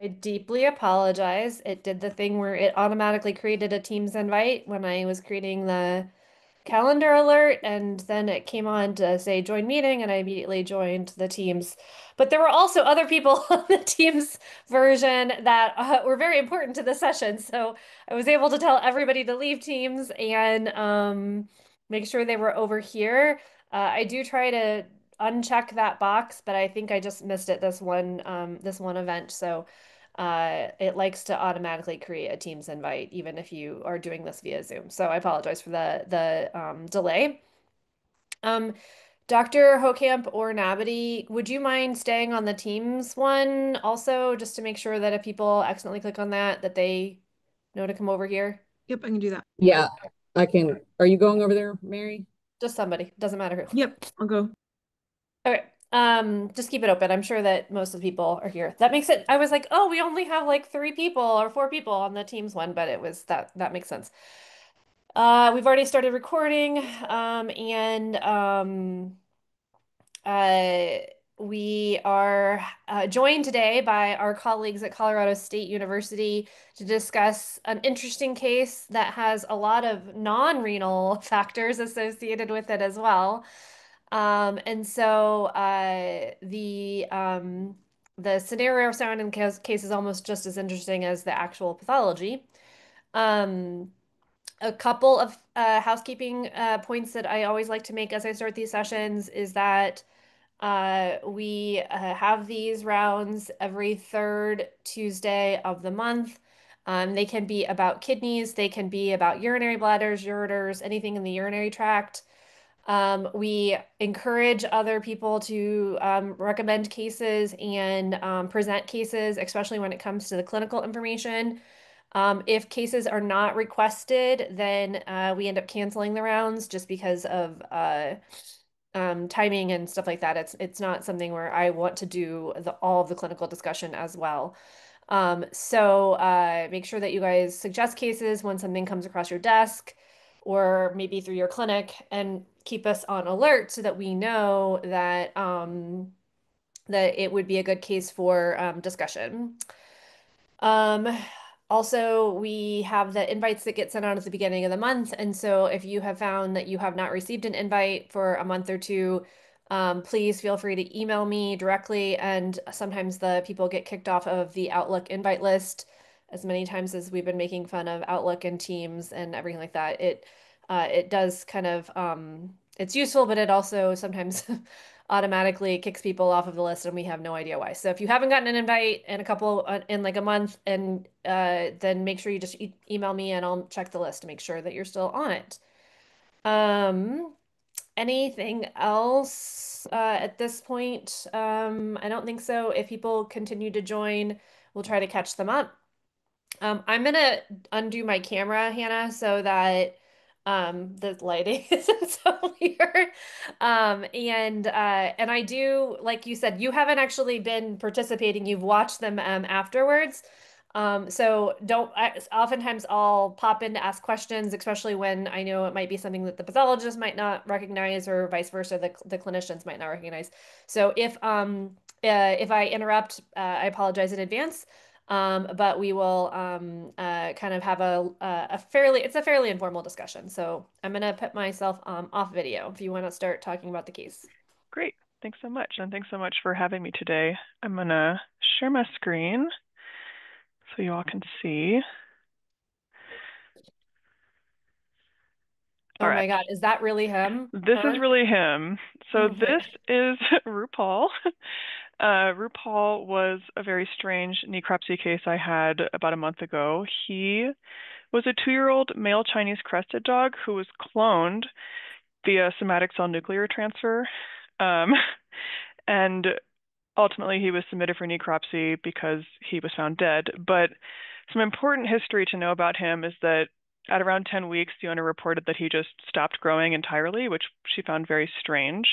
I deeply apologize. It did the thing where it automatically created a Teams invite when I was creating the calendar alert, and then it came on to say join meeting, and I immediately joined the Teams. But there were also other people on the Teams version that were very important to the session, so I was able to tell everybody to leave Teams and make sure they were over here. I do try to uncheck that box, but I think I just missed it this one event. So it likes to automatically create a Teams invite, even if you are doing this via Zoom. So I apologize for the delay. Um, Dr. Hokamp or Nabity, would you mind staying on the Teams one also, just to make sure that if people accidentally click on that, that they know to come over here? Yep, I can do that. Yeah, I can. Are you going over there, Mary? Just somebody, doesn't matter who. Yep, I'll go. Okay. Just keep it open. I'm sure that most of the people are here. That makes it, I was like, oh, we only have like three people or four people on the Teams one, but it was that makes sense. We've already started recording, and uh, we are joined today by our colleagues at Colorado State University to discuss an interesting case that has a lot of non-renal factors associated with it as well. And so the scenario surrounding the case is almost just as interesting as the actual pathology. Um, a couple of housekeeping points that I always like to make as I start these sessions is that we have these rounds every third Tuesday of the month. They can be about kidneys, they can be about urinary bladders, ureters, anything in the urinary tract. We encourage other people to recommend cases and present cases, especially when it comes to the clinical information. If cases are not requested, then we end up canceling the rounds just because of timing and stuff like that. It's not something where I want to do all of the clinical discussion as well. Make sure that you guys suggest cases when something comes across your desk or maybe through your clinic and keep us on alert so that we know that it would be a good case for discussion. Um, Also, we have the invites that get sent out at the beginning of the month. And so if you have found that you have not received an invite for a month or two, please feel free to email me directly. And sometimes the people get kicked off of the Outlook invite list. As many times as we've been making fun of Outlook and Teams and everything like that, it does kind of it's useful, but it also sometimes automatically kicks people off of the list and we have no idea why. So if you haven't gotten an invite in a couple in like a month and then make sure you just e email me and I'll check the list to make sure that you're still on it. Um, Anything else at this point? I don't think so. If people continue to join, we'll try to catch them up. I'm gonna undo my camera, Hannah, so that the lighting isn't so weird. And I do, like you said, you haven't actually been participating. You've watched them afterwards. So don't oftentimes I'll pop in to ask questions, especially when I know it might be something that the pathologist might not recognize or vice versa, the clinicians might not recognize. So if I interrupt, I apologize in advance. But we will kind of have it's a fairly informal discussion. So I'm gonna put myself off video if you want to start talking about the case. Great. Thanks so much. And thanks so much for having me today. I'm going to share my screen so you all can see. All Oh my right. God, is that really him? This is Her? really him. So this Okay. is RuPaul. RuPaul was a very strange necropsy case I had about a month ago. He was a 2-year-old male Chinese Crested dog who was cloned via somatic cell nuclear transfer. Um, and ultimately, he was submitted for necropsy because he was found dead. But some important history to know about him is that at around 10 weeks, the owner reported that he just stopped growing entirely, which she found very strange.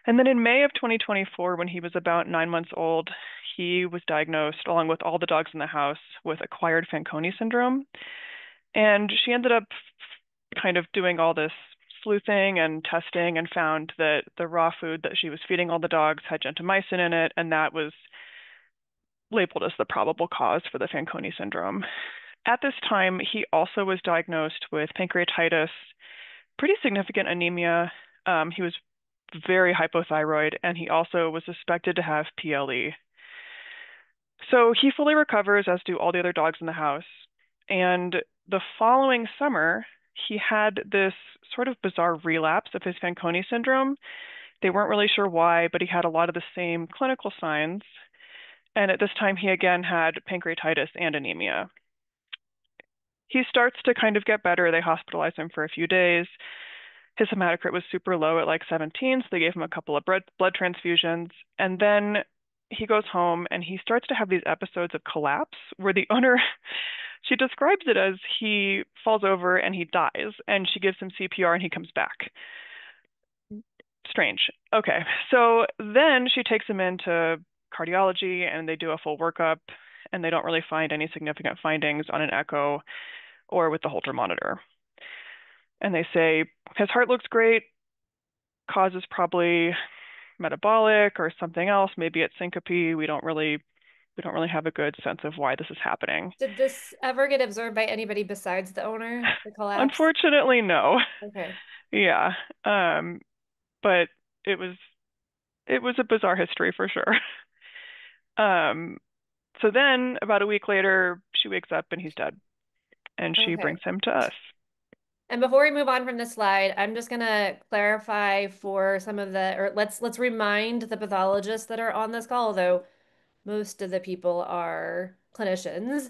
And then in May of 2024, when he was about 9 months old, he was diagnosed, along with all the dogs in the house, with acquired Fanconi syndrome. And she ended up kind of doing all this sleuthing and testing and found that the raw food that she was feeding all the dogs had gentamicin in it, and that was labeled as the probable cause for the Fanconi syndrome. At this time, he also was diagnosed with pancreatitis, pretty significant anemia. He was very hypothyroid, and he also was suspected to have PLE. So he fully recovers, as do all the other dogs in the house. And the following summer, he had this sort of bizarre relapse of his Fanconi syndrome. They weren't really sure why, but he had a lot of the same clinical signs. And at this time, he again had pancreatitis and anemia. He starts to kind of get better. They hospitalized him for a few days. His hematocrit was super low at like 17, so they gave him a couple of blood transfusions. And then he goes home and he starts to have these episodes of collapse where the owner, she describes it as he falls over and he dies, and she gives him CPR and he comes back. Strange. Okay, so then she takes him into cardiology and they do a full workup, and they don't really find any significant findings on an echo or with the Holter monitor. And they say his heart looks great, cause is probably metabolic or something else. Maybe it's syncope. We don't really have a good sense of why this is happening. Did this ever get observed by anybody besides the owner, the collapse? Unfortunately, no. Okay. Yeah. But it was a bizarre history for sure. So then about a week later, she wakes up and he's dead, and she Okay. brings him to us. And before we move on from this slide, I'm just going to clarify for some of the, or let's remind the pathologists that are on this call, although most of the people are clinicians.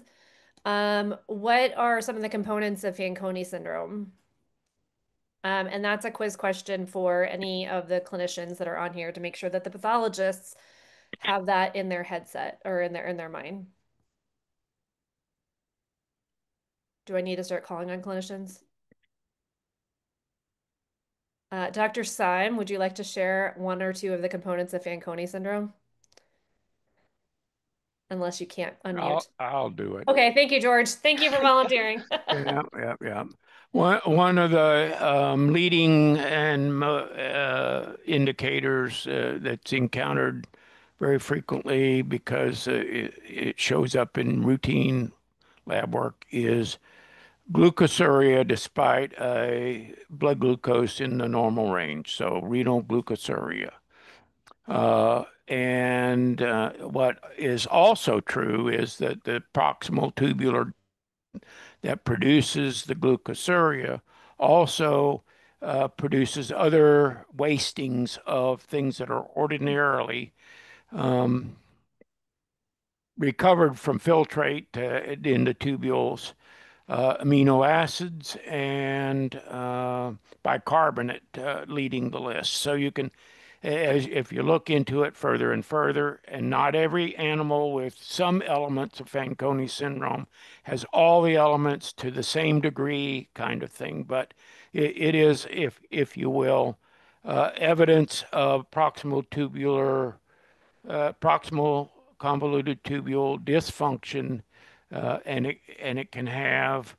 What are some of the components of Fanconi syndrome? And that's a quiz question for any of the clinicians that are on here to make sure that the pathologists have that in their headset or in their mind. Do I need to start calling on clinicians? Dr. Syme, would you like to share one or two of the components of Fanconi syndrome? Unless you can't unmute. I'll do it. Okay, thank you, George. Thank you for volunteering. Yeah. One of the leading and indicators that's encountered very frequently because it shows up in routine lab work is glucosuria despite a blood glucose in the normal range, so renal glucosuria. And what is also true is that the proximal tubular that produces the glucosuria also produces other wastings of things that are ordinarily recovered from filtrate in the tubules, amino acids and bicarbonate leading the list. So you can, if you look into it further and further, and not every animal with some elements of Fanconi syndrome has all the elements to the same degree kind of thing, but it is, if you will, evidence of proximal convoluted tubule dysfunction, and it can have,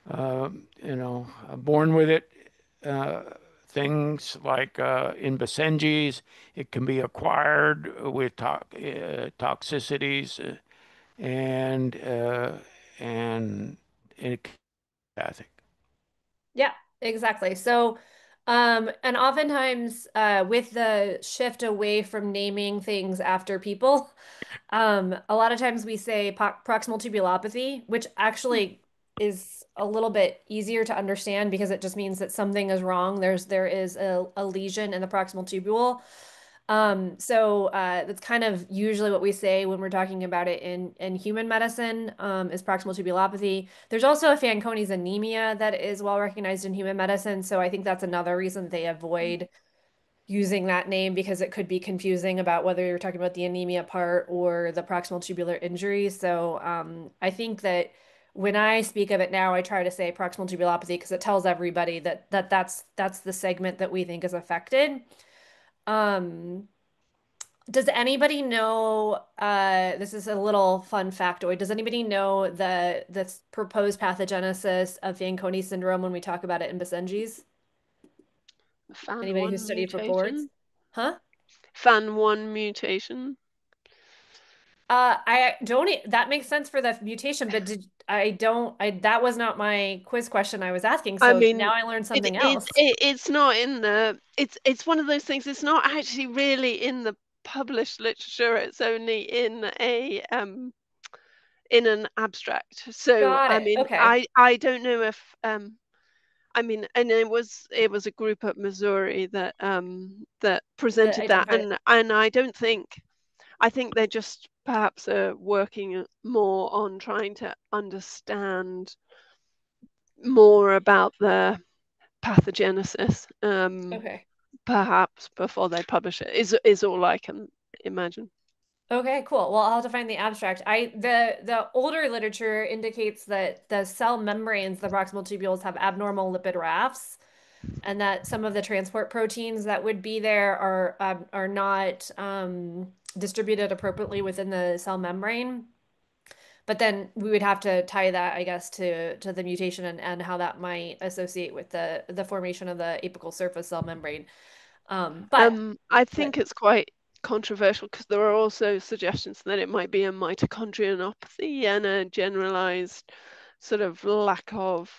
born with it, things like in Basenji's, it can be acquired with toxicities, and it empathic. Yeah, exactly. So, and oftentimes, with the shift away from naming things after people, a lot of times we say proximal tubulopathy, which actually is a little bit easier to understand because it just means that something is wrong. There is a lesion in the proximal tubule. That's kind of usually what we say when we're talking about it in human medicine, is proximal tubulopathy. There's also a Fanconi's anemia that is well recognized in human medicine. So I think that's another reason they avoid using that name because it could be confusing about whether you're talking about the anemia part or the proximal tubular injury. So I think that when I speak of it now, I try to say proximal tubulopathy because it tells everybody that's the segment that we think is affected. Um, does anybody know, this is a little fun factoid. Does anybody know the proposed pathogenesis of Fanconi syndrome when we talk about it in Basenji's? Anybody who FAN1 studied for boards? mutation. Huh? FAN1 mutation. I don't, that makes sense for the mutation, but that was not my quiz question I was asking. I So mean, now I learned something else. it's not in the, it's one of those things, it's not actually really in the published literature, it's only in a in an abstract. So Got I it. mean, Okay. I don't know if I mean, and it was a group at Missouri that that The presented that, identified. and I think they just perhaps are working more on trying to understand more about the pathogenesis, Okay. perhaps before they publish it, is all I can imagine. Okay, cool. Well, I'll have to find the abstract. The older literature indicates that the cell membranes, the proximal tubules, have abnormal lipid rafts, and that some of the transport proteins that would be there are not distributed appropriately within the cell membrane. But then we would have to tie that, I guess, to the mutation and how that might associate with the formation of the apical surface cell membrane. But I think it's quite controversial because there are also suggestions that it might be a mitochondrianopathy and a generalized sort of lack of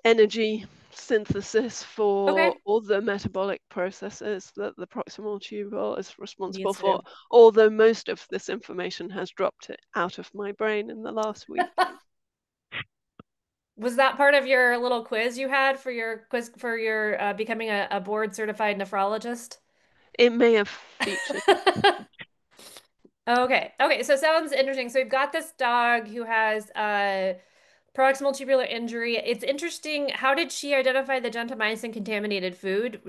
energy synthesis for okay, all the metabolic processes that the proximal tubule is responsible needs to for, do. although most of this information has dropped out of my brain in the last week. Was that part of your little quiz you had for your quiz for your becoming a board certified nephrologist? It may have featured. Okay. Okay. So sounds interesting. So we've got this dog who has proximal tubular injury. It's interesting. How did she identify the gentamicin contaminated food?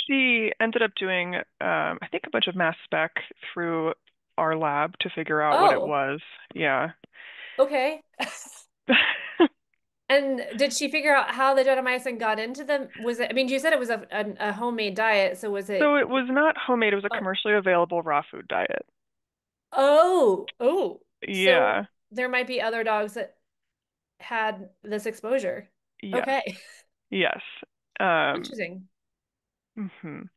She ended up doing, I think, a bunch of mass spec through our lab to figure out what it Oh, was. Yeah. okay. And did she figure out how the gentamicin got into them? Was it, I mean, you said it was a homemade diet, so was So it, it was not homemade, it was a oh, commercially available raw food diet. oh. So Yeah. there might be other dogs that had this exposure. Yes. Okay. Yes. Um, Interesting. mhm.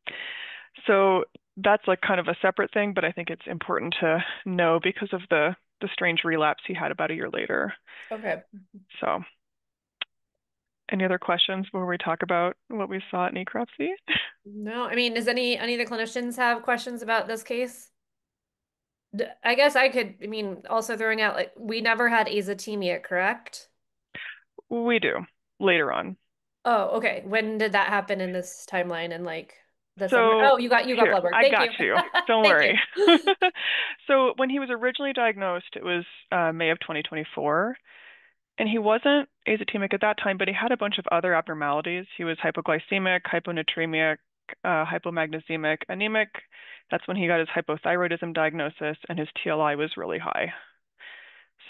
So that's like kind of a separate thing, but I think it's important to know because of the strange relapse he had about a year later. Okay. So, any other questions before we talk about what we saw at necropsy? No, I mean, does any of the clinicians have questions about this case? I guess I could, I mean, also throwing out like we never had azotemia, correct? We do later on. Oh, okay. When did that happen in this timeline and like the summer? So Oh, you got here, blood work. I Thank got you. you. Don't Thank you. worry. So when he was originally diagnosed, it was May of 2024. And he wasn't azotemic at that time, but he had a bunch of other abnormalities. He was hypoglycemic, hyponatremic, hypomagnesiemic, anemic. That's when he got his hypothyroidism diagnosis, and his TLI was really high.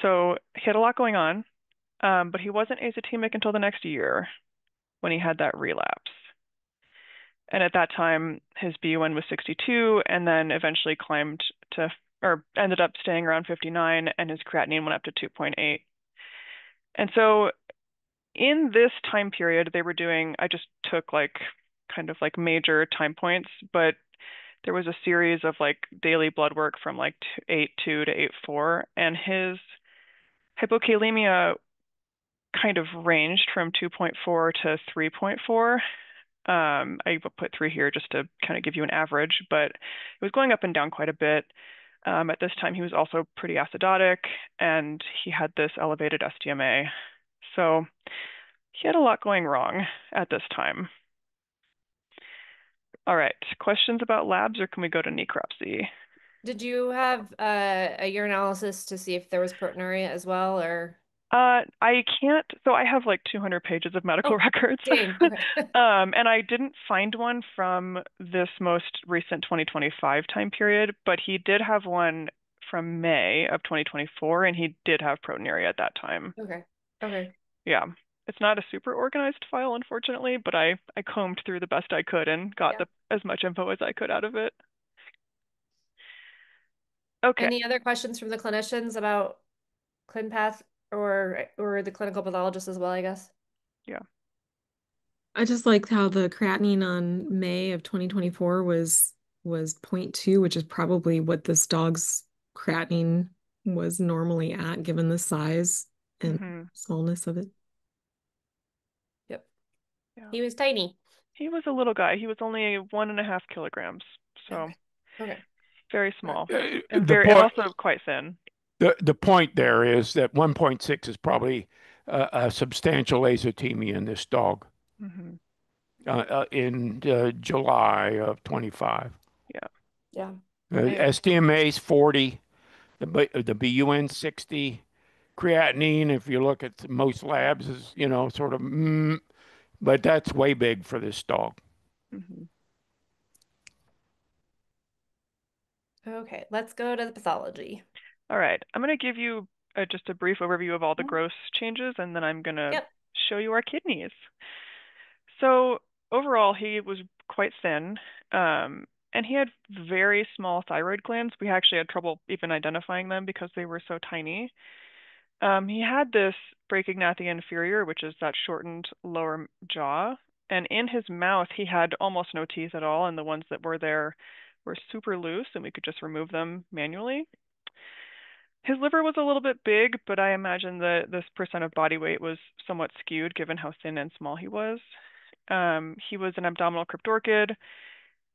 So he had a lot going on, but he wasn't azotemic until the next year when he had that relapse. And at that time, his BUN was 62, and then eventually climbed to, or ended up staying around 59, and his creatinine went up to 2.8. And so in this time period, they were doing, I just took like kind of like major time points, but there was a series of like daily blood work from like 8.2 to 8.4, and his hypokalemia kind of ranged from 2.4 to 3.4. I put 3 here just to kind of give you an average, but it was going up and down quite a bit. At this time, he was also pretty acidotic, and he had this elevated SDMA. So he had a lot going wrong at this time. All right, questions about labs, or can we go to necropsy? Did you have a urinalysis to see if there was proteinuria as well, or? I can't, so I have like 200 pages of medical Oh, records. dang. Okay. And I didn't find one from this most recent 2025 time period, but he did have one from May of 2024, and he did have proteinuria at that time. Okay. Okay. Yeah. It's not a super organized file, unfortunately, but I combed through the best I could and got Yeah. as much info as I could out of it. Okay. Any other questions from the clinicians about ClinPath or the clinical pathologist as well, I guess? Yeah. I just liked how the creatinine on May of 2024 was was 0.2, which is probably what this dog's creatinine was normally at, given the size and smallness of it. Yep. Yeah. He was tiny. He was a little guy. He was only 1.5 kilograms, so Okay. very small and also quite thin. The point there is that 1.6 is probably a substantial azotemia in this dog in July of 25. Yeah. Yeah. STMA is 40, the BUN 60, creatinine, if you look at most labs, is, sort of, but that's way big for this dog. Okay, let's go to the pathology. All right, I'm going to give you just a brief overview of all the gross changes, and then I'm going to show you our kidneys. So overall, he was quite thin, and he had very small thyroid glands. We actually had trouble even identifying them because they were so tiny. He had this brachygnathia inferior, which is that shortened lower jaw, and in his mouth, he had almost no teeth at all, and the ones that were there were super loose, and we could just remove them manually. His liver was a little bit big, but I imagine that this percent of body weight was somewhat skewed given how thin and small he was. He was an abdominal cryptorchid,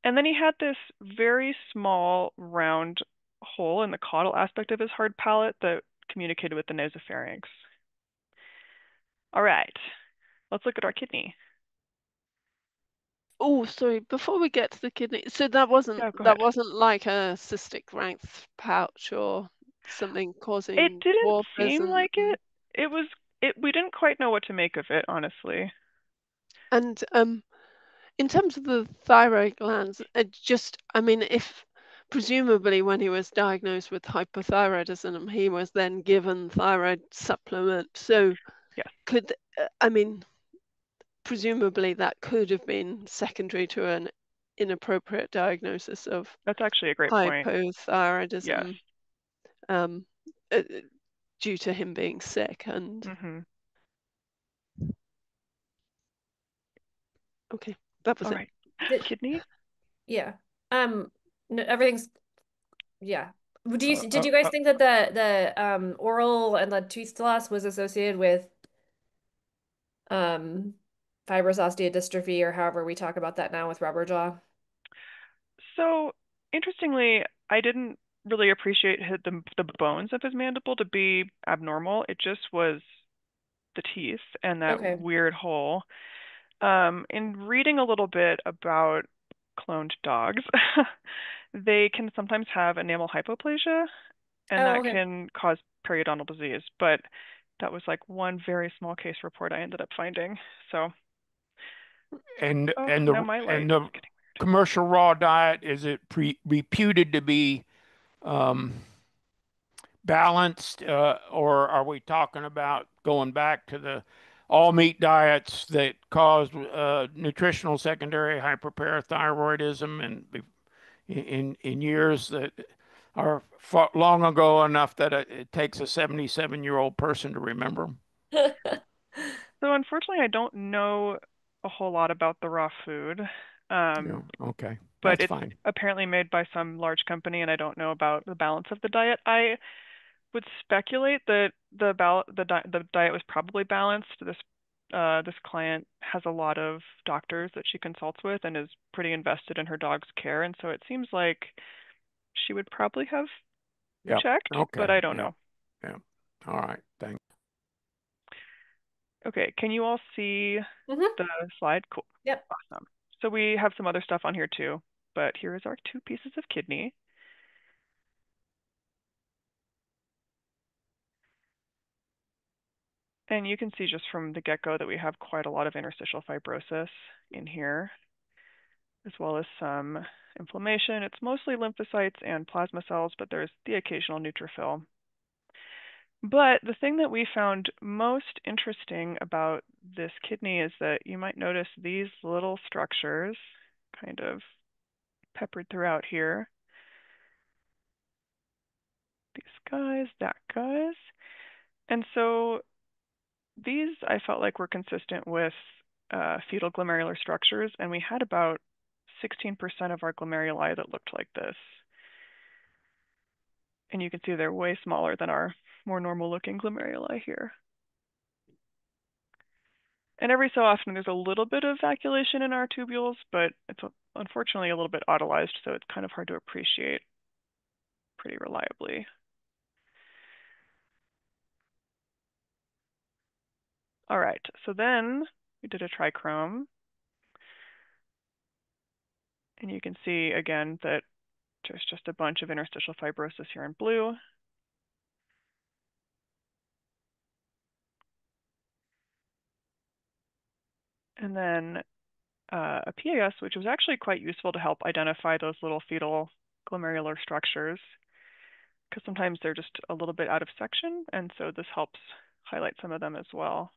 and then he had this very small round hole in the caudal aspect of his hard palate that communicated with the nasopharynx. All right, let's look at our kidney. Oh, sorry. Before we get to the kidney, so that wasn't like a cystic length pouch or something causing It didn't dwarfism. seem like it. We didn't quite know what to make of it, honestly. And in terms of the thyroid glands, I mean, if presumably when he was diagnosed with hypothyroidism, he was then given thyroid supplement. So I mean, presumably that could have been secondary to an inappropriate diagnosis of that's actually a great point. Hypothyroidism, due to him being sick. And okay, that was all it. Right. Kidney? Yeah. No, everything's did you guys think that the oral and the tooth loss was associated with fibrous osteodystrophy, or however we talk about that now with rubber jaw? So interestingly, I didn't really appreciate the bones of his mandible to be abnormal. It just was the teeth and that weird hole. In reading a little bit about cloned dogs, they can sometimes have enamel hypoplasia, and that can cause periodontal disease. But that was like one very small case report I ended up finding. So, and the commercial raw diet, is it reputed to be balanced, or are we talking about going back to the all meat diets that cause nutritional secondary hyperparathyroidism and in years that are long ago enough that it takes a 77-year-old person to remember them? So unfortunately, I don't know a whole lot about the raw food. Okay, but that's it's fine. Apparently made by some large company, and I don't know about the balance of the diet. I would speculate that the diet was probably balanced. This client has a lot of doctors that she consults with and is pretty invested in her dog's care, and so it seems like she would probably have checked, but I don't know. Yeah. All right. Thanks. Okay. Can you all see the slide? Cool. Yep. Awesome. So we have some other stuff on here too, but here is our 2 pieces of kidney. And you can see just from the get-go that we have quite a lot of interstitial fibrosis in here, as well as some inflammation. It's mostly lymphocytes and plasma cells, but there's the occasional neutrophil. But the thing that we found most interesting about this kidney is that you might notice these little structures kind of peppered throughout here. These guys, that guys. And so these I felt like were consistent with fetal glomerular structures, and we had about 16% of our glomeruli that looked like this. And you can see they're way smaller than our more normal looking glomeruli here. And every so often there's a little bit of vacuolation in our tubules, but it's unfortunately a little bit autolyzed, so it's kind of hard to appreciate pretty reliably. All right, so then we did a trichrome. And you can see again that there's just a bunch of interstitial fibrosis here in blue. And then a PAS, which was actually quite useful to help identify those little fetal glomerular structures, because sometimes they're just a little bit out of section, and so this helps highlight some of them as well.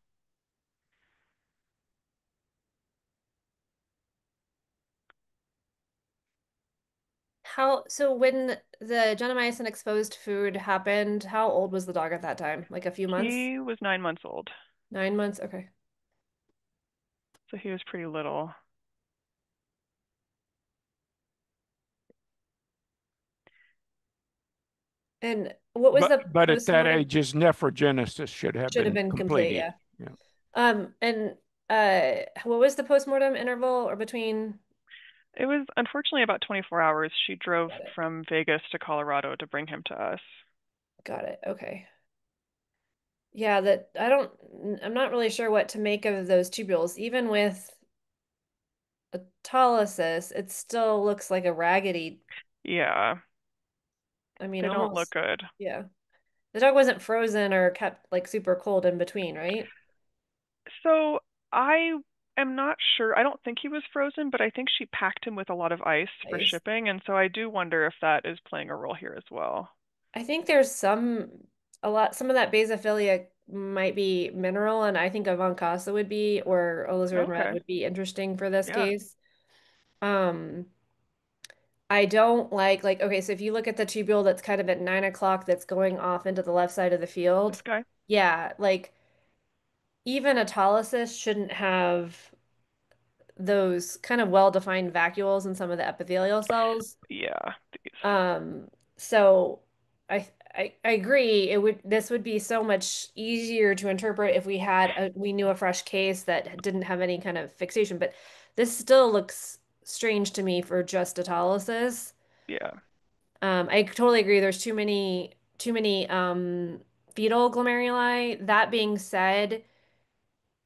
So when the gentamicin exposed food happened, how old was the dog at that time? Like a few months? He was 9 months old. 9 months? Okay. So he was pretty little. And what was the But at that postmortem? age, his nephrogenesis should have Should have been been complete, completed. yeah. Yeah. And what was the postmortem interval or between? It was unfortunately about 24 hours. She drove Got it. from Vegas to Colorado to bring him to us. Got it. Okay. Yeah, I'm not really sure what to make of those tubules. Even with autolysis, it still looks like a raggedy. Yeah, I mean, they don't look almost, good. yeah. The dog wasn't frozen or kept like super cold in between, right? So I am not sure. I don't think he was frozen, but I think she packed him with a lot of ice for Nice. shipping, and so I do wonder if that is playing a role here as well. I think there's some of that basophilia might be mineral, and I think a Von Casa would be, or alizarin red Okay. would be interesting for this Yeah. case. Um, I don't like, okay, so if you look at the tubule that's kind of at 9 o'clock that's going off into the left side of the This field, guy? yeah, like even autolysis shouldn't have those kind of well-defined vacuoles in some of the epithelial cells. Yeah. These. Um, so I agree. This would be so much easier to interpret if we knew a fresh case that didn't have any kind of fixation, but this still looks strange to me for just autolysis. Yeah. I totally agree. There's too many fetal glomeruli. That being said,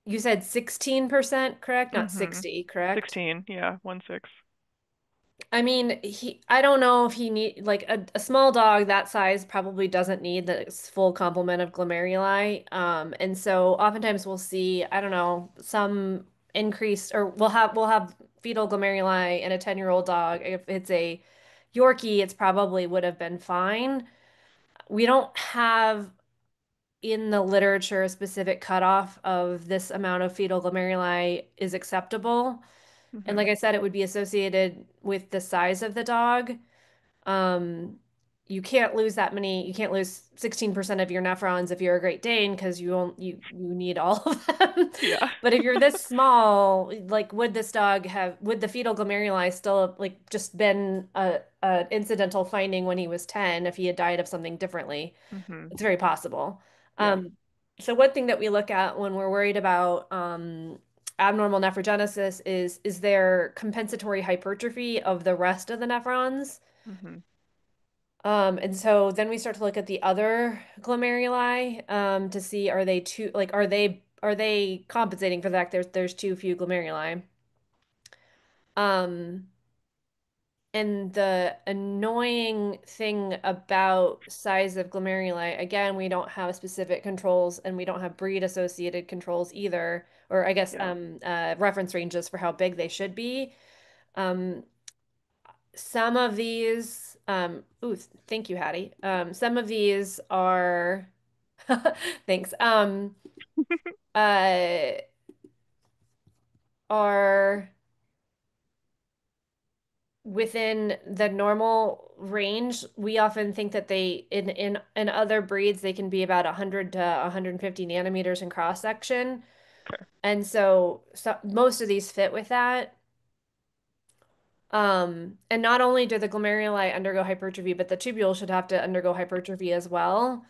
you said 16%, correct? Not Mm-hmm. 60, correct? 16. Yeah. 1/6. I mean, I don't know if he like a small dog that size probably doesn't need the full complement of glomeruli. And so oftentimes we'll see, I don't know, some increased, or we'll have fetal glomeruli in a 10-year-old dog. If it's a Yorkie, it's probably would have been fine. We don't have in the literature a specific cutoff of this amount of fetal glomeruli is acceptable. And Mm-hmm. like I said, it would be associated with the size of the dog. Um, you can't lose that many, you can't lose 16% of your nephrons if you're a Great Dane because you need all of them. Yeah. But if you're this small, like would the fetal glomeruli still have, like just been a incidental finding when he was 10 if he had died of something differently? Mm-hmm. It's very possible. Yeah. So one thing that we look at when we're worried about abnormal nephrogenesis is there compensatory hypertrophy of the rest of the nephrons? Mm-hmm. And so then we start to look at the other glomeruli to see are they compensating for the fact there's too few glomeruli? Um, and the annoying thing about size of glomeruli, again, we don't have specific controls and we don't have breed associated controls either, or I guess Yeah. reference ranges for how big they should be. Um, some of these, thank you, Hattie. Some of these are, thanks, uh, are within the normal range. We often think that in other breeds they can be about 100 to 150 nanometers in cross section. Okay. And so most of these fit with that. And not only do the glomeruli undergo hypertrophy, but the tubules should have to undergo hypertrophy as well.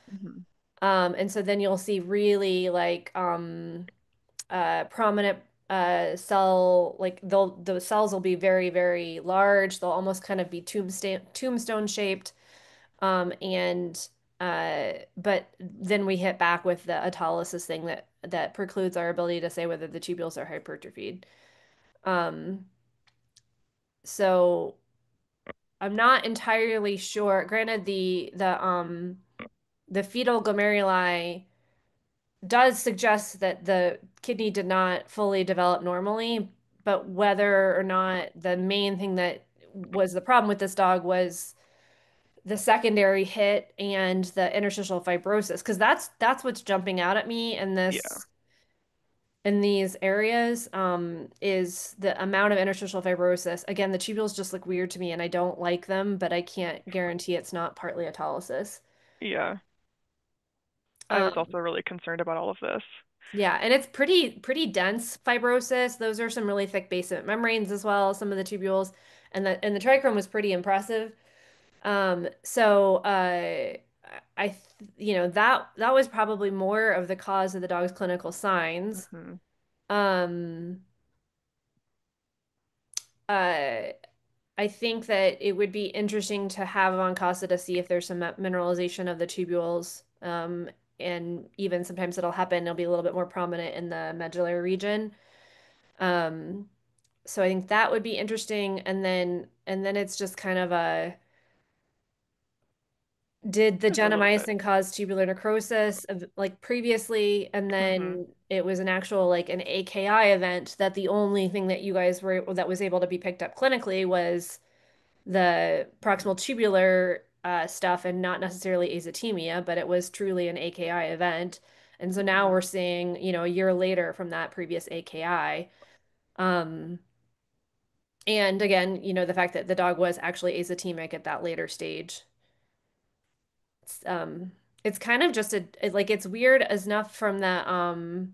And so then you'll see really like prominent cell, like the cells will be very, very large. They'll almost kind of be tombstone shaped. And but then we hit back with the autolysis thing that precludes our ability to say whether the tubules are hypertrophied. So I'm not entirely sure. Granted, the fetal glomeruli does suggest that the kidney did not fully develop normally, but whether or not the main thing that was the problem with this dog was the secondary hit and the interstitial fibrosis, because that's what's jumping out at me in Yeah. these areas, is the amount of interstitial fibrosis. Again, the tubules just look weird to me and I don't like them, but I can't guarantee it's not partly autolysis. Yeah. I was Um, also really concerned about all of this. yeah, and it's pretty dense fibrosis. Those are some really thick basement membranes as well, some of the tubules, and the trichrome was pretty impressive. So that was probably more of the cause of the dog's clinical signs. Um, uh, I think that it would be interesting to have on Casa to see if there's some mineralization of the tubules. And even sometimes it'll happen, it'll be a little bit more prominent in the medullary region. Um, so I think that would be interesting. And then it's just kind of did the There's a little bit. gentamicin cause tubular necrosis like previously, and then it was an actual like an AKI event that the only thing that you guys were that was able to be picked up clinically was the proximal tubular stuff and not necessarily azotemia, but it was truly an AKI event. And so now we're seeing, a year later from that previous AKI. And again, the fact that the dog was actually azotemic at that later stage. It's kind of just like it's weird enough from the um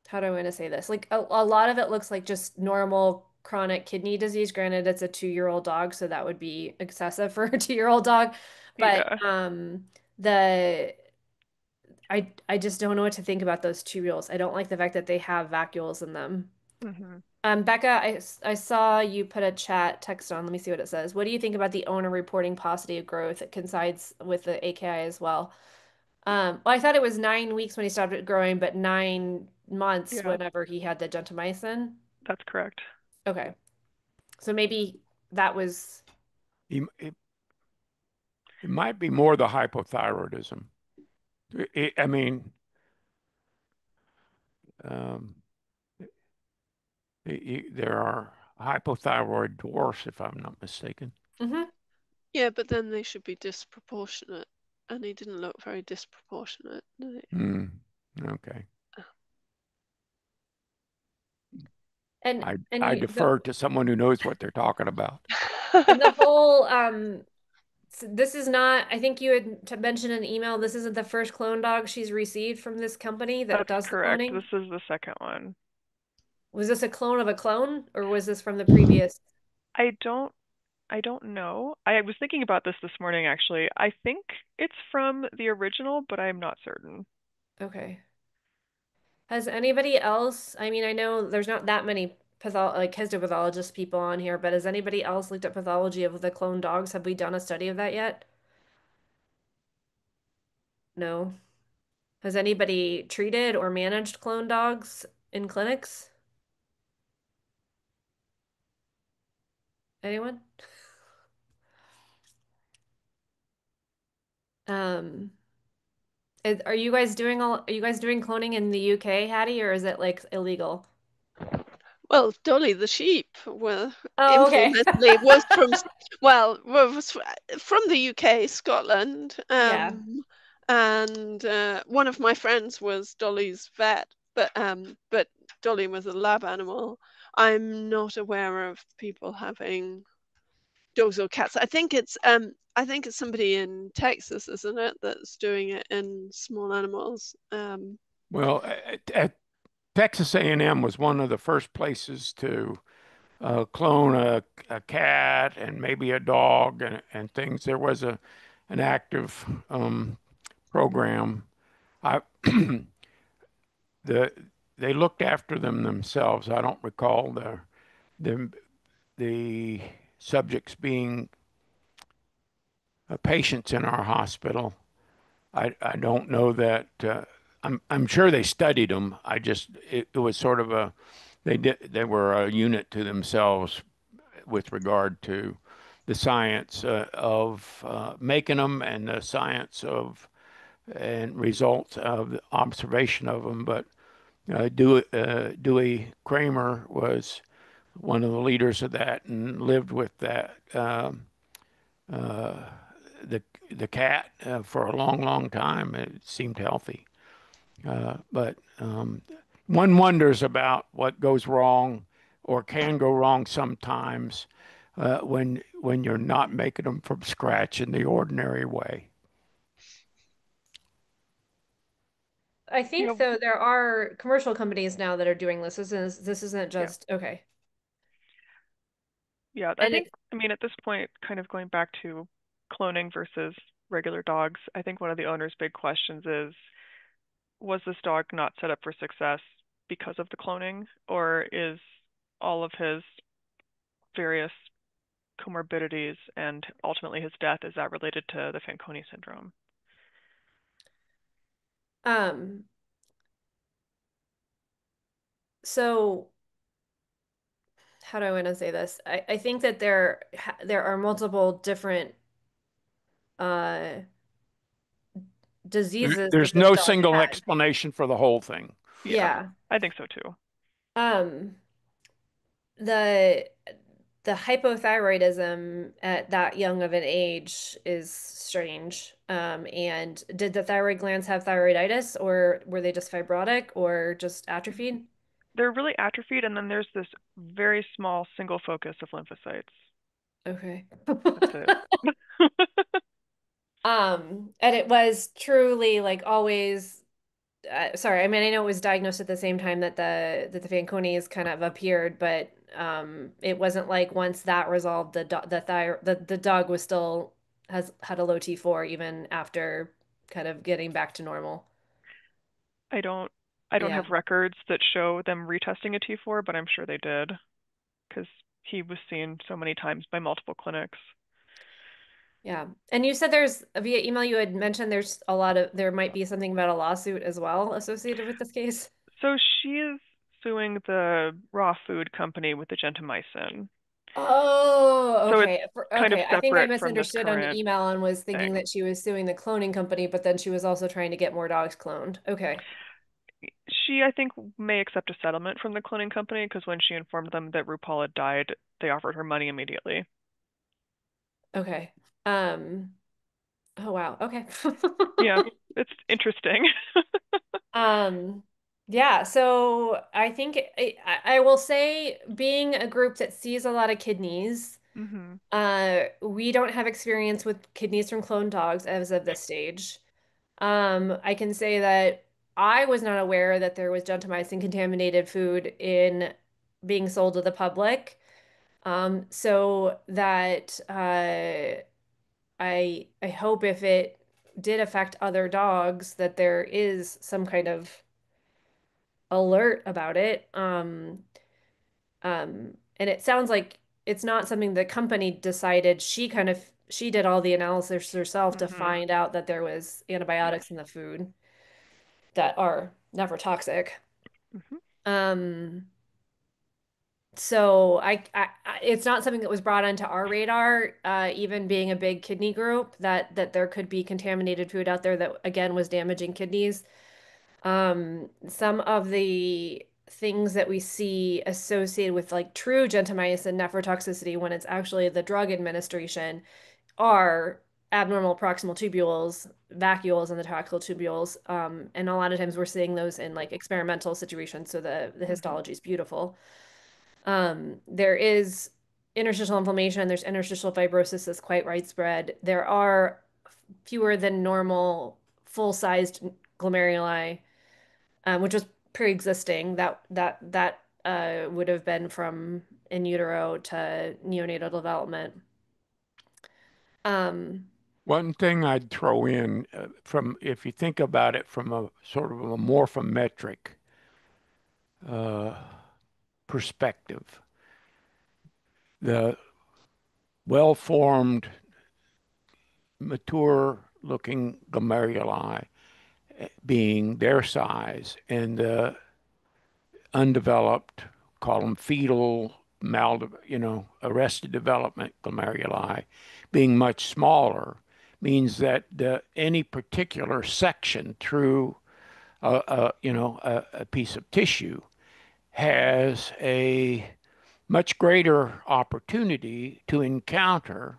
how do I want to say this? Like a lot of it looks like just normal chronic kidney disease. Granted, it's a 2-year-old dog, so that would be excessive for a 2-year-old dog. But Yeah. the I just don't know what to think about those tubules. I don't like the fact that they have vacuoles in them. Becca, I saw you put a chat text on. Let me see what it says. What do you think about the owner reporting paucity of growth? It coincides with the AKI as well. Well, I thought it was 9 weeks when he stopped growing, but 9 months Yeah, whenever he had the gentamicin. that's correct. Okay. So maybe that was, It might be more the hypothyroidism. I mean, um, there are hypothyroid dwarfs, if I'm not mistaken. Yeah, but then they should be disproportionate, and he didn't look very disproportionate, did he? Okay. and I defer to someone who knows what they're talking about. and the whole, this is not, I think you had mentioned in the email, this isn't the first clone dog she's received from this company that That's does the correct. cloning. This is the second one. Was this a clone of a clone, or was this from the previous? I don't know. I was thinking about this morning, actually. I think it's from the original, but I'm not certain. Okay. Has anybody else, I mean, I know there's not that many histopathologist people on here, but has anybody else looked at pathology of the clone dogs? Have we done a study of that yet? No. Has anybody treated or managed clone dogs in clinics? Anyone? Um, are you guys doing cloning in the UK, Hattie, or is it like illegal? Well, Dolly the sheep were Oh, okay. infamously was from the UK, Scotland, Yeah. and one of my friends was Dolly's vet, but Dolly was a lab animal. I'm not aware of people having dogs or cats. I think it's somebody in Texas, isn't it, that's doing it in small animals. Well, Texas A&M was one of the first places to clone a cat and maybe a dog and things. There was an active program. I the they looked after them themselves. I don't recall the the subjects being patients in our hospital. I don't know that. I'm sure they studied them. It was sort of they were a unit to themselves with regard to the science of making them and the science of and results of the observation of them. But Dewey Kramer was one of the leaders of that and lived with that uh, the cat for a long, long time. It seemed healthy, but one wonders about what goes wrong or can go wrong sometimes when you're not making them from scratch in the ordinary way. I think Yeah, so. There are commercial companies now that are doing this. This isn't yeah, just okay. yeah. I And think, it I mean, at this point, kind of going back to cloning versus regular dogs, I think one of the owner's big questions is, was this dog not set up for success because of the cloning, or is all of his various comorbidities and ultimately his death, is that related to the Fanconi syndrome? um so how do I want to say this? I think that there are multiple different uh diseases that There's this no dog single had. explanation for the whole thing. Yeah, Yeah. I think so too. Um the the hypothyroidism at that young of an age is strange. And did the thyroid glands have thyroiditis, or were they just fibrotic or just atrophied? They're really atrophied, and then there's this very small single focus of lymphocytes. Okay. That's it. And it was truly like always, sorry, I mean, I know it was diagnosed at the same time that the Fanconi's kind of appeared, but it wasn't like once that resolved, the dog was still has had a low T4 even after kind of getting back to normal. I don't I don't Yeah. have records that show them retesting a T4, but I'm sure they did because he was seen so many times by multiple clinics. Yeah. And you said there's via email you had mentioned there might be something about a lawsuit as well associated with this case. So she is suing the raw food company with the gentamicin. Oh, So it's okay. kind of Okay. I think I separate from this misunderstood on the current email and was thinking thing. that she was suing the cloning company, but then she was also trying to get more dogs cloned. Okay. She, I think, may accept a settlement from the cloning company because when she informed them that RuPaul had died, they offered her money immediately. Okay. Um, oh wow. Okay. Yeah, it's interesting. Um, yeah, so I think I will say being a group that sees a lot of kidneys, hmm we don't have experience with kidneys from cloned dogs as of this stage. I can say that I was not aware that there was gentamicin contaminated food in being sold to the public. So that I hope if it did affect other dogs that there is some kind of alert about it. And it sounds like it's not something the company decided. She did all the analysis herself to hmm find out that there was antibiotics in the food that are nephrotoxic. hmm Um, so it's not something that was brought onto our radar, even being a big kidney group, that there could be contaminated food out there that again was damaging kidneys. Some of the things that we see associated with like true gentamicin nephrotoxicity when it's actually the drug administration are abnormal proximal tubules, vacuoles, and the tracheal tubules. And a lot of times we're seeing those in like experimental situations, so the hmm histology is beautiful. There is interstitial inflammation, there's interstitial fibrosis that's quite widespread. There are fewer than normal full-sized glomeruli, which was pre-existing that would have been from in utero to neonatal development. One thing I'd throw in from, if you think about it from a sort of a morphometric perspective, the well-formed, mature-looking glomeruli being their size, and the undeveloped, call them fetal, arrested development glomeruli being much smaller, means that any particular section through a piece of tissue has a much greater opportunity to encounter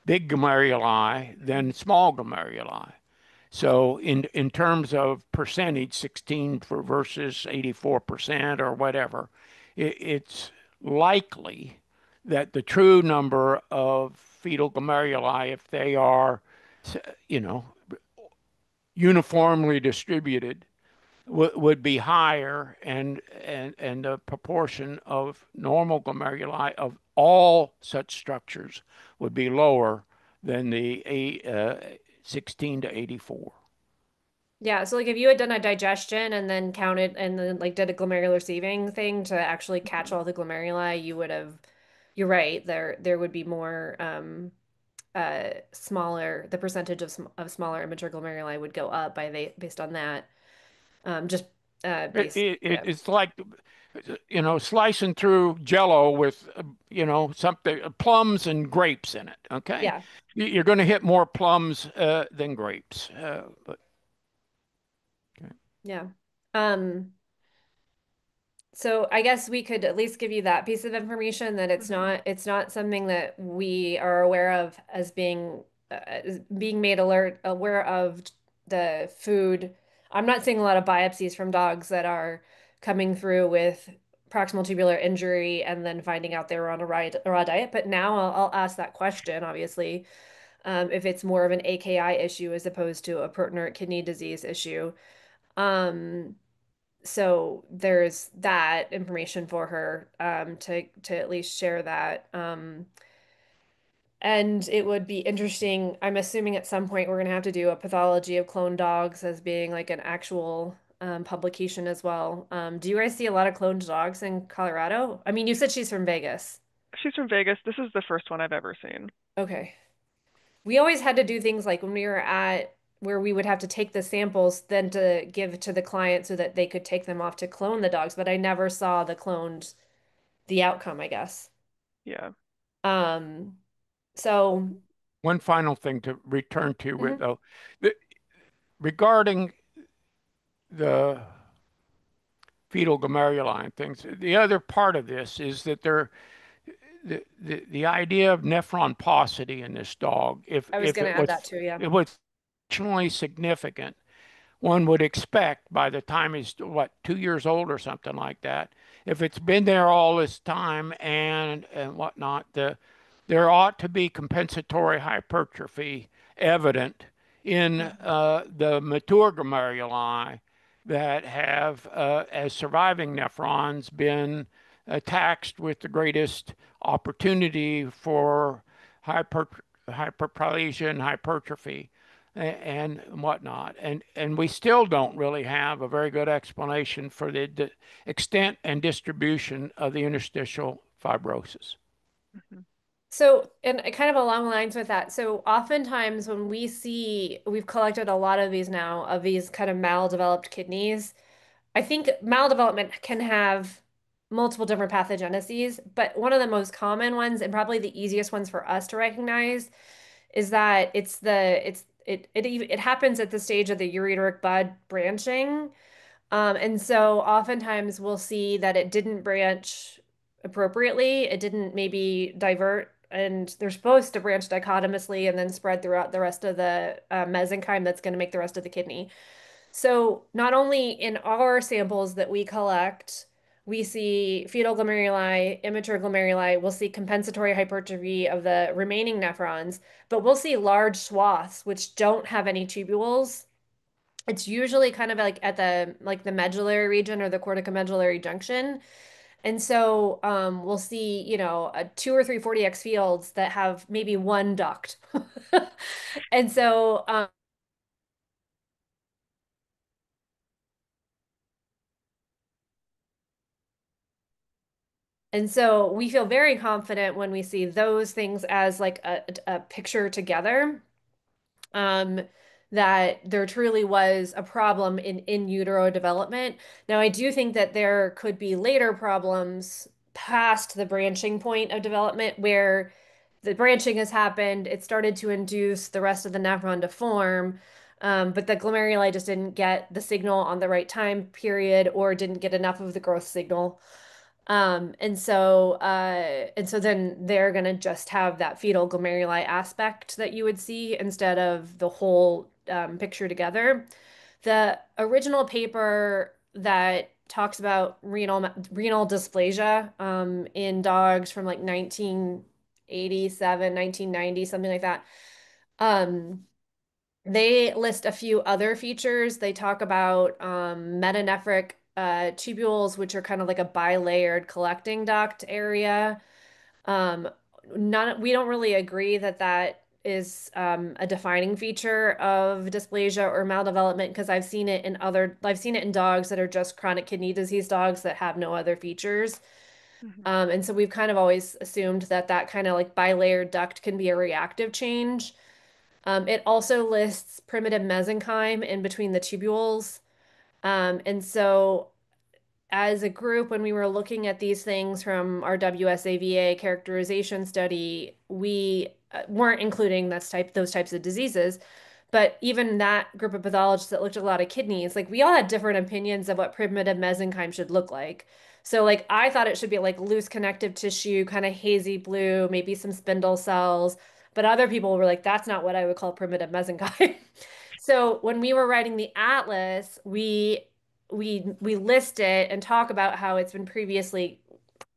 big glomeruli than small glomeruli. So in terms of percentage, 16 versus 84% or whatever, it's likely that the true number of fetal glomeruli, if they are, uniformly distributed, would be higher, and the proportion of normal glomeruli of all such structures would be lower than the 16 to 84. Yeah, so like if you had done a digestion and then counted and then like did a glomerular sieving thing to actually catch all the glomeruli, you would have, you're right, there would be more smaller, the percentage of smaller immature glomeruli would go up based on that. Just based yeah. It's like, slicing through Jello with, something, plums and grapes in it. Okay, Yeah. You're going to hit more plums than grapes. But okay. Yeah. Um, So I guess we could at least give you that piece of information that it's not something that we are aware of as being made aware of the food. I'm not seeing a lot of biopsies from dogs that are coming through with proximal tubular injury and then finding out they were on a raw diet. But now I'll ask that question, obviously, if it's more of an AKI issue as opposed to a proteinuric kidney disease issue. Um, so there's that information for her to at least share that. And it would be interesting. I'm assuming at some point we're going to have to do a pathology of cloned dogs as being like an actual publication as well. Do you guys see a lot of cloned dogs in Colorado? I mean, you said she's from Vegas. She's from Vegas. This is the first one I've ever seen. Okay. We always had to do things like when we were at where we would have to take the samples then to give to the client so that they could take them off to clone the dogs, but I never saw the outcome, I guess. Yeah. Um, so One final thing to return to with, Mhm. though, regarding the fetal glomeruli and things, the other part of this is that the idea of nephron paucity in this dog, if I was going to add that too, yeah. it was functionally significant, one would expect by the time he's, what, 2 years old or something like that, if it's been there all this time and whatnot, there ought to be compensatory hypertrophy evident in the mature glomeruli that have, as surviving nephrons, been taxed with the greatest opportunity for hyperplasia and hypertrophy and whatnot. And we still don't really have a very good explanation for the extent and distribution of the interstitial fibrosis. So, and kind of along the lines with that, so oftentimes when we've collected a lot of these now, of these kind of maldeveloped kidneys, I think maldevelopment can have multiple different pathogeneses, but one of the most common ones and probably the easiest ones for us to recognize is that it happens at the stage of the ureteric bud branching. And so oftentimes we'll see that it didn't branch appropriately. It didn't maybe divert, and they're supposed to branch dichotomously and then spread throughout the rest of the mesenchyme that's going to make the rest of the kidney. So not only in our samples that we collect, we see fetal glomeruli, immature glomeruli, we'll see compensatory hypertrophy of the remaining nephrons, but we'll see large swaths which don't have any tubules It's usually kind of like at the medullary region or the corticomedullary junction. And so we'll see, a 2 or 3 40X fields that have maybe one duct. And so we feel very confident when we see those things as like a picture together, um, that there truly was a problem in utero development. Now, I do think that there could be later problems past the branching point of development where the branching has happened, it started to induce the rest of the nephron to form, but the glomeruli just didn't get the signal on the right time period or didn't get enough of the growth signal. And so then they're gonna just have that fetal glomeruli aspect that you would see instead of the whole picture together. The original paper that talks about renal dysplasia in dogs from like 1987, 1990, something like that. Um, they list a few other features. They talk about metanephric tubules, which are kind of like a bilayered collecting duct area. Um, we don't really agree that that is a defining feature of dysplasia or maldevelopment because I've seen it in dogs that are just chronic kidney disease dogs that have no other features. And so we've kind of always assumed that that kind of like bilayered duct can be a reactive change. It also lists primitive mesenchyme in between the tubules. And so as a group, when we were looking at these things from our WSAVA characterization study, we weren't including those types of diseases. But even that group of pathologists that looked at a lot of kidneys, like we all had different opinions of what primitive mesenchyme should look like. So like I thought it should be like loose connective tissue, kind of hazy blue, maybe some spindle cells. But other people were like, that's not what I would call primitive mesenchyme. So when we were writing the atlas, we list it and talk about how it's been previously,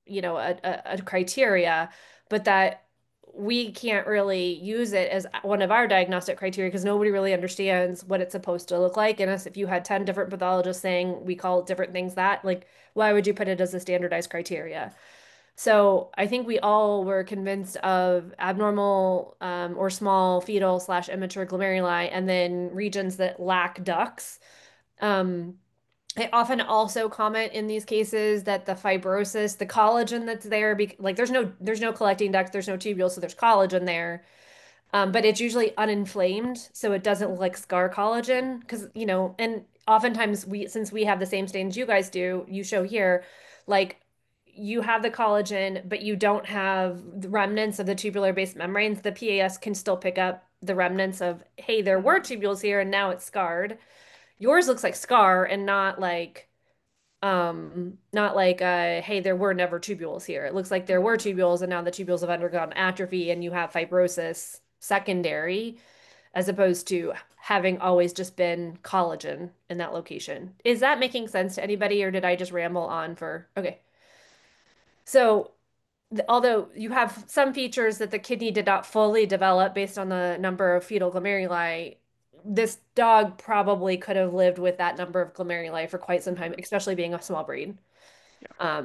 a criteria, but that we can't really use it as one of our diagnostic criteria because nobody really understands what it's supposed to look like. And if you had 10 different pathologists saying we call different things that, like, why would you put it as a standardized criteria? So I think we all were convinced of abnormal or small fetal slash immature glomeruli and then regions that lack ducts. Um, I often also comment in these cases that the fibrosis, the collagen that's there, like there's no collecting duct, there's no tubule, so there's collagen there. But it's usually uninflamed, so it doesn't look like scar collagen because, and oftentimes since we have the same stains you guys do, you show here, like you have the collagen, but you don't have the remnants of the tubular based membranes. The PAS can still pick up the remnants of, hey, there were tubules here and now it's scarred. Yours looks like scar and not like hey, there were never tubules here. It looks like there were tubules and now the tubules have undergone atrophy and you have fibrosis secondary as opposed to having always just been collagen in that location. Is that making sense to anybody or did I just ramble on for okay. So although you have some features that the kidney did not fully develop based on the number of fetal glomeruli, this dog probably could have lived with that number of glomeruli for quite some time, especially being a small breed. Yeah.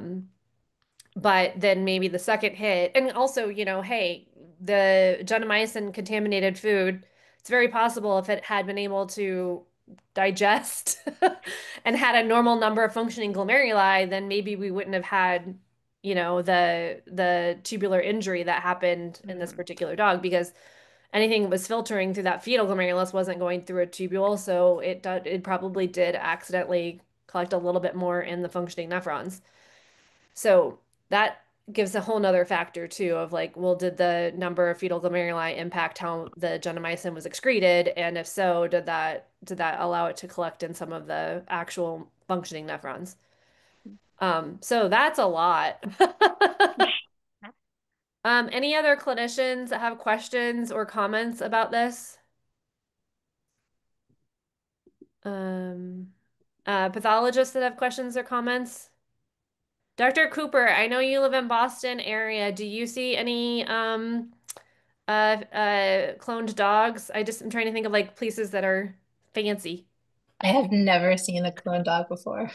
But then maybe the second hit, and also, hey, the gentamicin contaminated food, it's very possible if it had been able to digest and had a normal number of functioning glomeruli, then maybe we wouldn't have had, the tubular injury that happened in this particular dog because anything that was filtering through that fetal glomerulus wasn't going through a tubule, so it probably did accidentally collect a little bit more in the functioning nephrons. So that gives a whole nother factor too of like, well, did the number of fetal glomeruli impact how the gentamicin was excreted? And if so, did that allow it to collect in some of the actual functioning nephrons? So that's a lot. Any other clinicians that have questions or comments about this? Um, pathologists that have questions or comments? Dr. Cooper, I know you live in Boston area. Do you see any cloned dogs? I'm trying to think of like places that are fancy. I have never seen a clone dog before.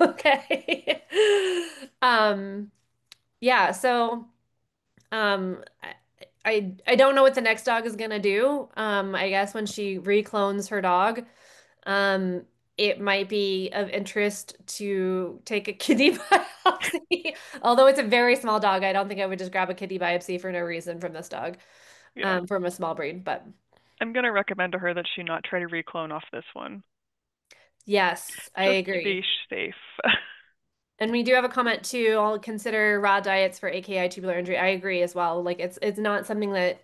Okay. Um, yeah, so um I don't know what the next dog is gonna do. I guess when she reclones her dog, um, it might be of interest to take a kidney biopsy. Although it's a very small dog, I don't think I would just grab a kidney biopsy for no reason from this dog, Yeah. from a small breed. But I'm going to recommend to her that she not try to reclone off this one, yes, I just to be agree. safe. And we do have a comment too. I'll consider raw diets for AKI tubular injury. I agree as well. Like it's not something that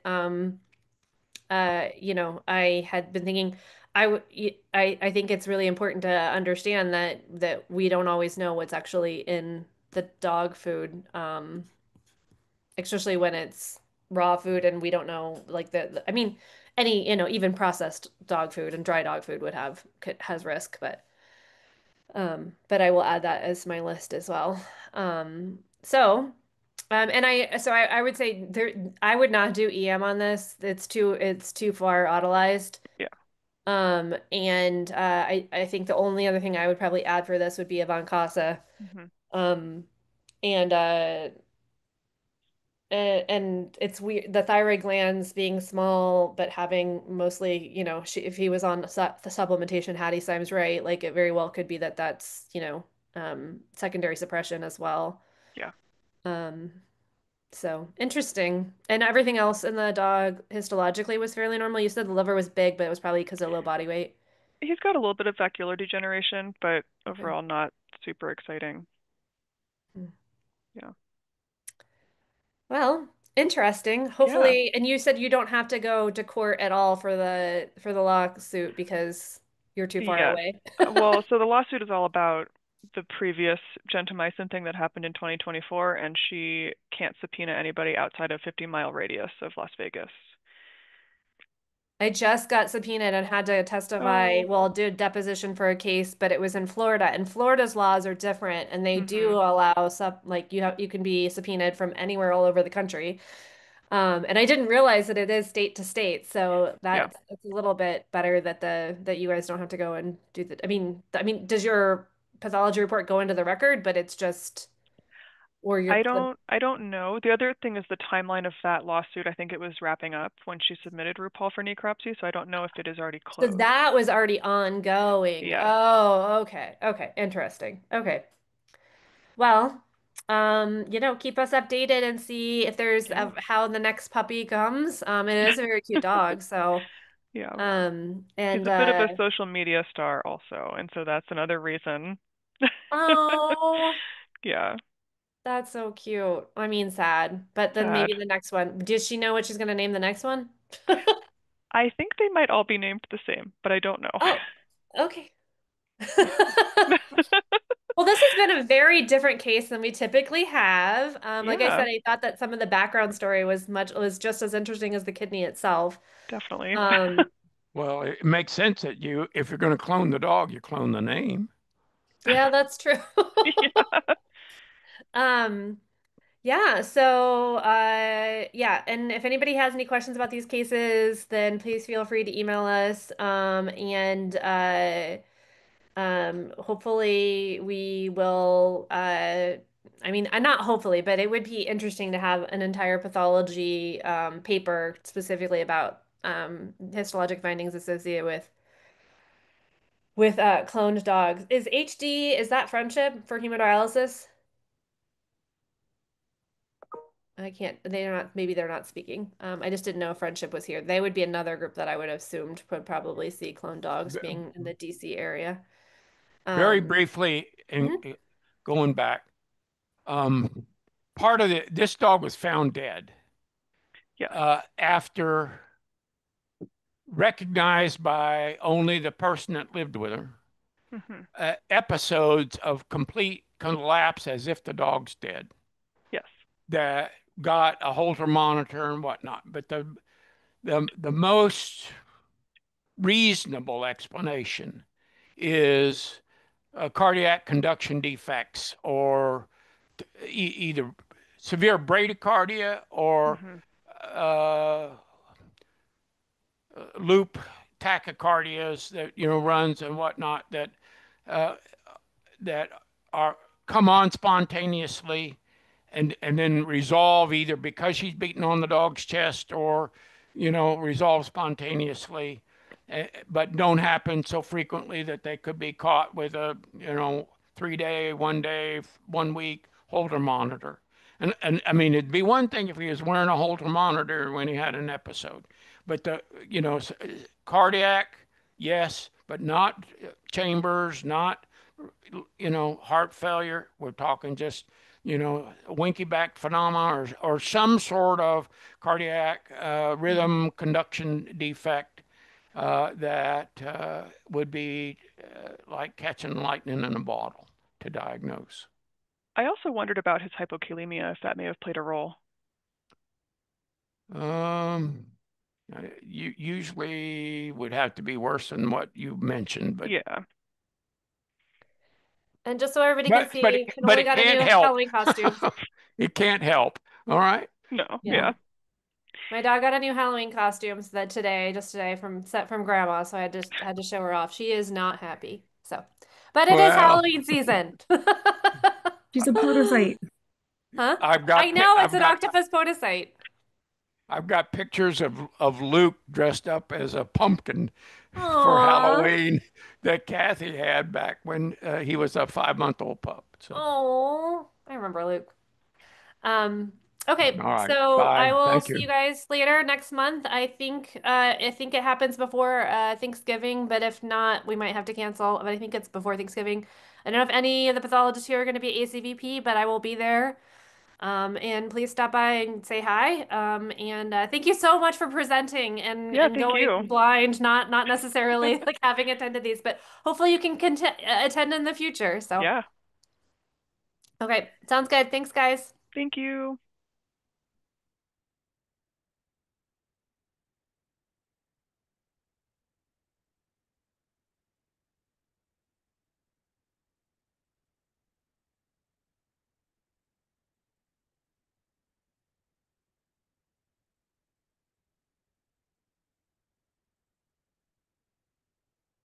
I had been thinking. I think it's really important to understand that we don't always know what's actually in the dog food, especially when it's raw food and we don't know like I mean any even processed dog food and dry dog food has risk, but I will add that as my list as well. I would say I would not do EM on this. It's too far autolyzed. Yeah. I think the only other thing I would probably add for this would be Avant Casa. Hmm. Um, and and it's weird the thyroid glands being small but having mostly, if he was on the supplementation, Hattie Symes right, like it very well could be that that's, secondary suppression as well. Yeah. Um, so interesting. And everything else in the dog histologically was fairly normal. You said the liver was big, but it was probably because of low body weight. He's got a little bit of vacuolar degeneration, but Okay. overall not super exciting. Hmm. Yeah. Well, interesting. Yeah. Hopefully, and you said you don't have to go to court at all for the lawsuit because you're too far Yes. away. Well, so the lawsuit is all about the previous gentamicin thing that happened in 2024, and she can't subpoena anybody outside of 50-mile radius of Las Vegas. I just got subpoenaed and had to testify, Oh. well, do a deposition for a case, but it was in Florida, and Florida's laws are different, and they do Mm-hmm. allow like you can be subpoenaed from anywhere all over the country. And I didn't realize that it is state to state, so Yeah. it's a little bit better that you guys don't have to go and do the. I mean, does your pathology report go into the record? But it's just or your I don't know. The other thing is the timeline of that lawsuit. I think it was wrapping up when she submitted RuPaul for necropsy, so I don't know if it is already so closed. that was already ongoing. Yes. Oh, okay, okay, interesting. Okay, well, keep us updated and see if there's Yeah. how the next puppy comes. It is a very cute dog, so Yeah. He's and a bit of a social media star also, and so that's another reason. oh. Yeah. That's so cute. I mean, sad. But then Sad. maybe the next one. Does she know what she's going to name the next one? I think they might all be named the same, but I don't know. Oh, okay. Yeah. Well, this has been a very different case than we typically have. Like I Yeah, said, I thought that some of the background story was just as interesting as the kidney itself. definitely. Um, Well, it makes sense that if you're going to clone the dog, you clone the name. yeah, that's true. Yeah. Um, Yeah, so yeah, and if anybody has any questions about these cases, then please feel free to email us. Hopefully we will I mean, not hopefully, but it would be interesting to have an entire pathology paper specifically about histologic findings associated with cloned dogs. Is that friendship for hemodialysis? I can't, maybe they're not speaking. I just didn't know if Friendship was here. They would be another group that I would have assumed would probably see clone dogs V- being in the DC area. Very Um, briefly, and mhm. going back, um, part of this dog was found dead Yes. after recognized by only the person that lived with her. Hmm. Episodes of complete collapse as if the dog's dead. Yes. That got a Holter monitor and whatnot. But the most reasonable explanation is cardiac conduction defects or either severe bradycardia or Hmm. uh, loop tachycardias that, runs and whatnot uh, that are come on spontaneously and then resolve either because she's beating on the dog's chest or, resolve spontaneously, but don't happen so frequently that they could be caught with a, 3 day, 1 day, 1 week Holter monitor. And I mean, it'd be one thing if he was wearing a Holter monitor when he had an episode, but cardiac, yes, but not chambers, not, heart failure. We're talking just, winky back phenomena or some sort of cardiac rhythm conduction defect that would be like catching lightning in a bottle to diagnose. I also wondered about his hypokalemia, if that may have played a role. You usually would have to be worse than what you mentioned, but yeah. And just so everybody can see, but Cannoli it got a can't new help. Halloween costume. It can't help. All right. No. Yeah. Yeah. My dog got a new Halloween costume so that just today from grandma, so I had to show her off. She is not happy. So, but it is Well, Halloween season. She's a podocyte. Huh? I've got I know it's I've an got octopus podocyte. I've got pictures of Luke dressed up as a pumpkin for Aww. Halloween that Kathy had back when he was a 5-month-old pup. So, Oh, I remember Luke. Okay, all right. so I Bye. will Thank see you. you guys later next month. I think it happens before Thanksgiving, but if not, we might have to cancel. But I think it's before Thanksgiving. I don't know if any of the pathologists here are going to be ACVP, but I will be there. And please stop by and say hi. And thank you so much for presenting Yeah, and thank going you. blind, not necessarily like having attended these, but hopefully you can attend in the future. So, Yeah. okay, sounds good. Thanks, guys. Thank you.